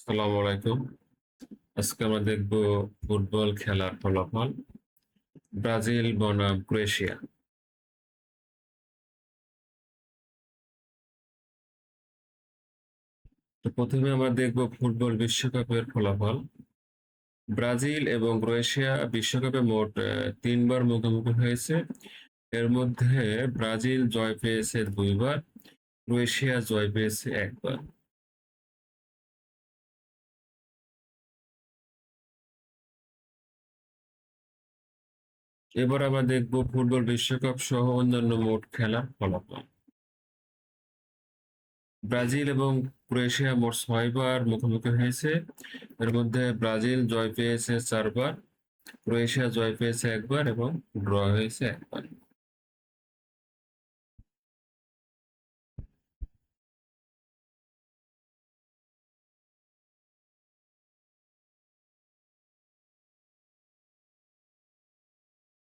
আসসালামু আলাইকুম। আজকে আমরা দেখব ফুটবল খেলার ফলাফল। ব্রাজিল বনাম ক্রোয়েশিয়া। তো প্রথমে আমরা দেখব ফুটবল বিশ্বকাপের ফলাফল। ব্রাজিল এবং ক্রোয়েশিয়া বিশ্বকাপে মোট ৩ বার মুখোমুখি হয়েছে। এর মধ্যে ব্রাজিল জয় পেয়েছে ২ বার, ক্রোয়েশিয়া জয় পেয়েছে ১ বার। এবার আমরা দেখব ফুটবল বিশ্বকাপ সহ অন্যান্য মোট খেলার ফলাফল। ব্রাজিল এবং ক্রোয়েশিয়া মোট ৬ বার মুখোমুখি হয়েছে। এর মধ্যে ব্রাজিল জয় পেয়েছে ৪ বার, ক্রোয়েশিয়া জয় পেয়েছে ১ বার এবং ড্র হয়েছে ১ বার।